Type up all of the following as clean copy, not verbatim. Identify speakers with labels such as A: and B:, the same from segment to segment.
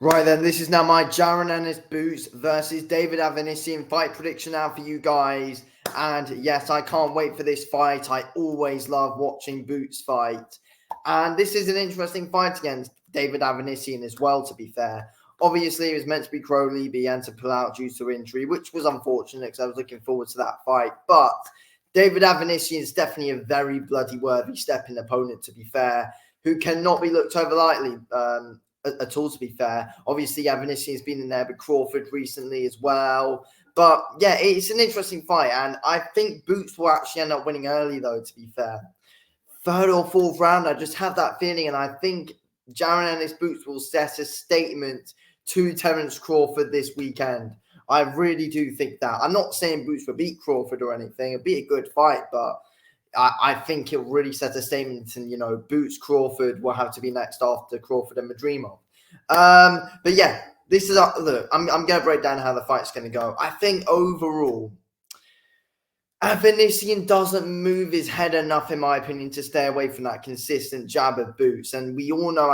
A: Right then, this is now my Jaron Ennis Boots versus David Avanesyan fight prediction now for you guys. And yes, I can't wait for this fight. I always love watching Boots fight. And this is an interesting fight against David Avanesyan as well, to be fair. Obviously, it was meant to be Crowley, but he had to pull out due to injury, which was unfortunate because I was looking forward to that fight. But David Avanesyan is definitely a very bloody worthy stepping opponent, to be fair, who cannot be looked over lightly. At all, to be fair. Obviously, Avanesyan's been in there with Crawford recently as well. But yeah, it's an interesting fight. And I think Boots will actually end up winning early, though, to be fair. Third or fourth round, I just have that feeling. And I think Jaron Ennis Boots will set a statement to Terence Crawford this weekend. I really do think that. I'm not saying Boots will beat Crawford or anything. It'll be a good fight, but I think he'll really set a statement, and Boots Crawford will have to be next after Crawford and Madrimov. But yeah, this is look. I'm going to break down how the fight's going to go. I think overall, Avanesyan doesn't move his head enough, in my opinion, to stay away from that consistent jab of Boots. And we all know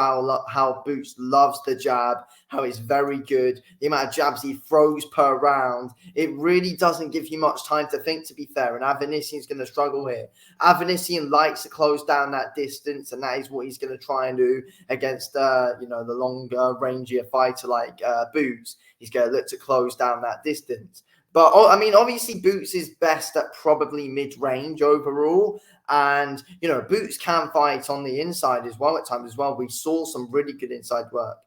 A: how Boots loves the jab, how it's very good, the amount of jabs he throws per round. It really doesn't give you much time to think, to be fair. And Avanesyan's going to struggle here. Avanesyan likes to close down that distance, and that is what he's going to try and do against, the longer, rangier fighter like Boots. He's going to look to close down that distance. But, I mean, obviously, Boots is best at probably mid-range overall. And, Boots can fight on the inside as well at times as well. We saw some really good inside work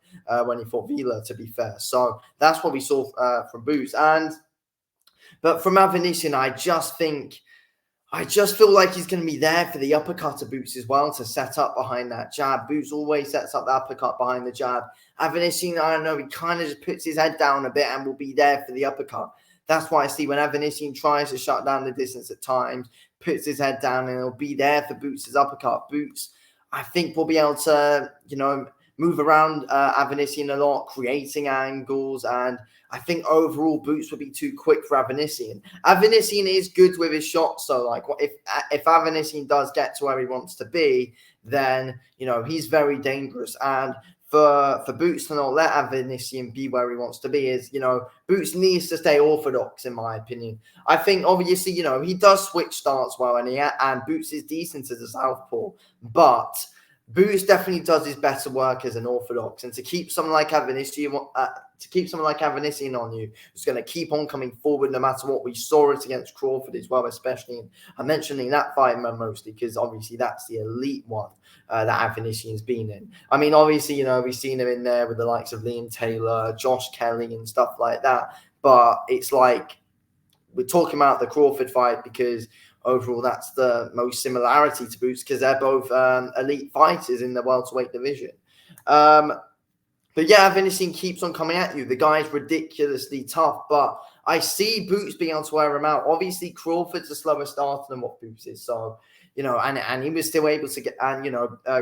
A: when he fought Vila, to be fair. So that's what we saw from Boots. But from Avanesyan, I just feel like he's going to be there for the uppercut of Boots as well to set up behind that jab. Boots always sets up the uppercut behind the jab. Avanesyan, I don't know, he kind of just puts his head down a bit and will be there for the uppercut. That's why I see when Avanesyan tries to shut down the distance at times, puts his head down, and he'll be there for Boots' uppercut. Boots, I think, will be able to, move around Avanesyan a lot, creating angles, and I think overall Boots will be too quick for Avanesyan. Avanesyan is good with his shots, so like if Avanesyan does get to where he wants to be, then he's very dangerous. And for Boots to not let Avanesyan be where he wants to be is, Boots needs to stay orthodox, in my opinion. I think, obviously, he does switch starts well, and Boots is decent as a southpaw, but Boots definitely does his better work as an orthodox, and to keep someone like Avanesyan on you, who's going to keep on coming forward no matter what. We saw it against Crawford as well, especially. I'm mentioning that fight mostly because obviously that's the elite one that Avanesyan's been in. I mean, obviously, we've seen him in there with the likes of Liam Taylor, Josh Kelly, and stuff like that. But it's like we're talking about the Crawford fight because overall that's the most similarity to Boots because they're both elite fighters in the welterweight division. But yeah, Avanesyan keeps on coming at you. The guy's ridiculously tough, but I see Boots being able to wear him out. Obviously, Crawford's a slower starter than what Boots is, so and he was still able to get, and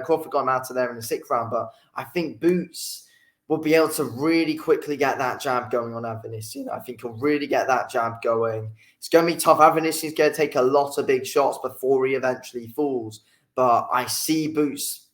A: Crawford got him out of there in the 6th round. But I think Boots will be able to really quickly get that jab going on Avanesyan. I think he'll really get that jab going. It's going to be tough. Avanesyan's going to take a lot of big shots before he eventually falls. But I see Boots.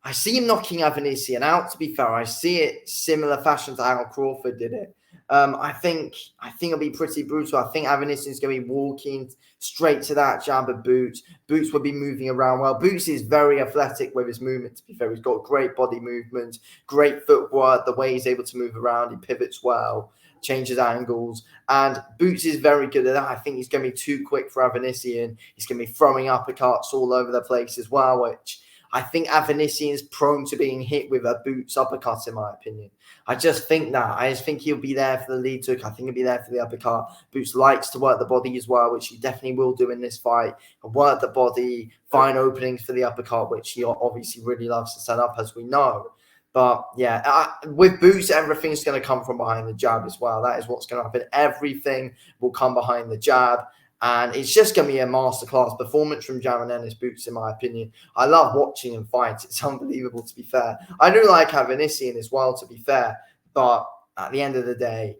A: I see him knocking Avanesyan out, to be fair. I see it similar fashion to how Crawford did it. I think it'll be pretty brutal. I think Avanesyan's going to be walking straight to that jab of Boots. Boots will be moving around well. Boots is very athletic with his movement, to be fair. He's got great body movement, great footwork, the way he's able to move around. He pivots well, changes angles, and Boots is very good at that. I think he's going to be too quick for Avanesyan. He's going to be throwing uppercuts all over the place as well, which I think Avanesyan is prone to being hit with a Boots uppercut, in my opinion. I just think that. I just think he'll be there for the lead hook. I think he'll be there for the uppercut. Boots likes to work the body as well, which he definitely will do in this fight. He'll work the body, find openings for the uppercut, which he obviously really loves to set up, as we know. But yeah, with Boots, everything's going to come from behind the jab as well. That is what's going to happen. Everything will come behind the jab. And it's just going to be a masterclass performance from Jaron Ennis Boots, in my opinion. I love watching him fight. It's unbelievable, to be fair. I do like Avanesyan as well, to be fair. But at the end of the day,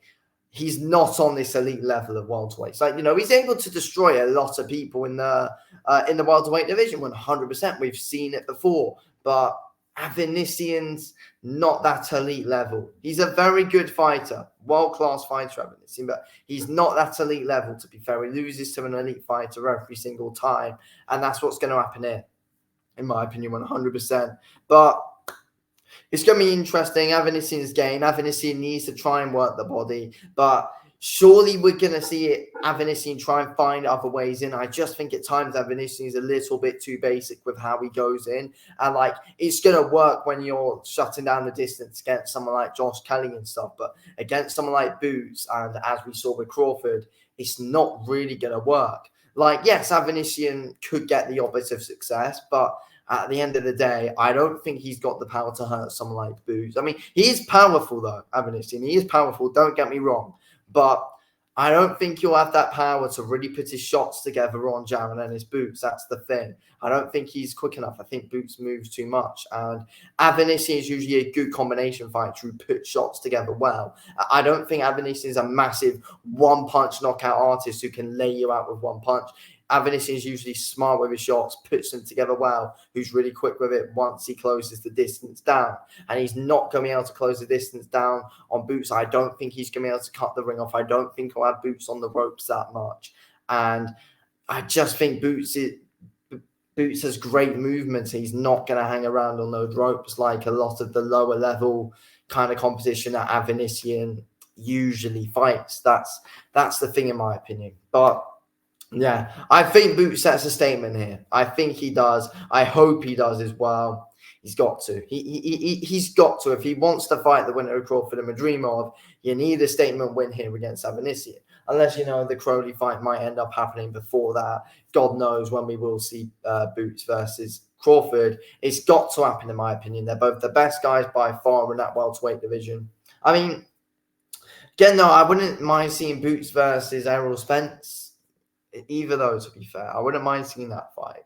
A: he's not on this elite level of welterweights. Like, he's able to destroy a lot of people in the welterweight division, 100%. We've seen it before. But Avanesyan's not that elite level. He's a very good fighter, world-class fighter, Avanesyan, but he's not that elite level, to be fair. He loses to an elite fighter every single time, and that's what's going to happen here, in my opinion, 100%. But it's going to be interesting. Avanesyan's game. Avanesyan needs to try and work the body, but surely we're going to see it. Avanesyan try and find other ways in. I just think at times Avanesyan is a little bit too basic with how he goes in. And like, it's going to work when you're shutting down the distance against someone like Josh Kelly and stuff. But against someone like Boots, and as we saw with Crawford, it's not really going to work. Like, yes, Avanesyan could get the opposite of success, but at the end of the day, I don't think he's got the power to hurt someone like Boots. I mean, he is powerful, though, Avanesyan. He is powerful, don't get me wrong. But I don't think he'll have that power to really put his shots together on Jaron and his Boots. That's the thing. I don't think he's quick enough. I think Boots moves too much. And Avanesyan is usually a good combination fighter who puts shots together well. I don't think Avanesyan is a massive one-punch knockout artist who can lay you out with one punch. Avanesyan is usually smart with his shots, puts them together well, who's really quick with it once he closes the distance down. And he's not going to be able to close the distance down on Boots. I don't think he's going to be able to cut the ring off. I don't think he'll have Boots on the ropes that much. And I just think Boots has great movement. He's not going to hang around on those ropes like a lot of the lower level kind of competition that Avanesyan usually fights. That's the thing, in my opinion. But yeah, I think Boots sets a statement here. I think he does. I hope he does as well. He's got to. He's got to. If he wants to fight the winner of Crawford and Madrimov, you need a statement win here against Avanesyan. Unless, the Crowley fight might end up happening before that. God knows when we will see Boots versus Crawford. It's got to happen, in my opinion. They're both the best guys by far in that welterweight division. I mean, again, though, I wouldn't mind seeing Boots versus Errol Spence. Either those, to be fair. I wouldn't mind seeing that fight.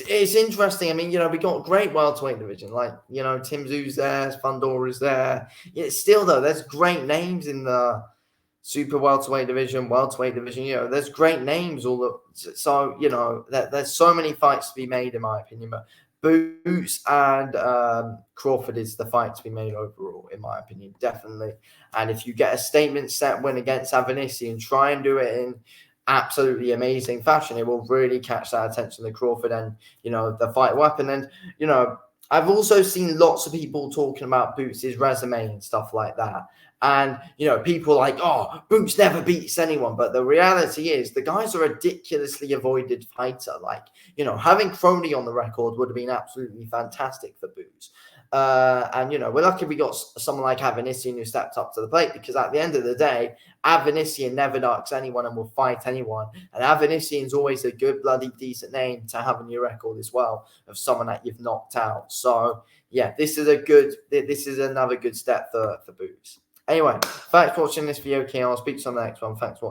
A: It's interesting. I mean, we got a great welterweight division. Like, Tim Tszyu's there, Fundora's there. Still, though, there's great names in the super welterweight division, there's great names. So, there's so many fights to be made, in my opinion. But Boots and Crawford is the fight to be made overall, in my opinion, definitely. And if you get a statement set win against Avanesyan, try and do it in absolutely amazing fashion. It will really catch that attention to Crawford and, the fight weapon. And, I've also seen lots of people talking about Boots' resume and stuff like that. And, people like, oh, Boots never beats anyone. But the reality is the guy's a ridiculously avoided fighter. Like, having Crowley on the record would have been absolutely fantastic for Boots. And, we're lucky we got someone like Avanesyan who stepped up to the plate, because at the end of the day, Avanesyan never knocks anyone and will fight anyone. And Avanesyan's always a good, bloody, decent name to have on your record as well, of someone that you've knocked out. So, yeah, this is another good step for Boots. Anyway, thanks for watching this video, King. I'll speak to you on the next one. Thanks for watching.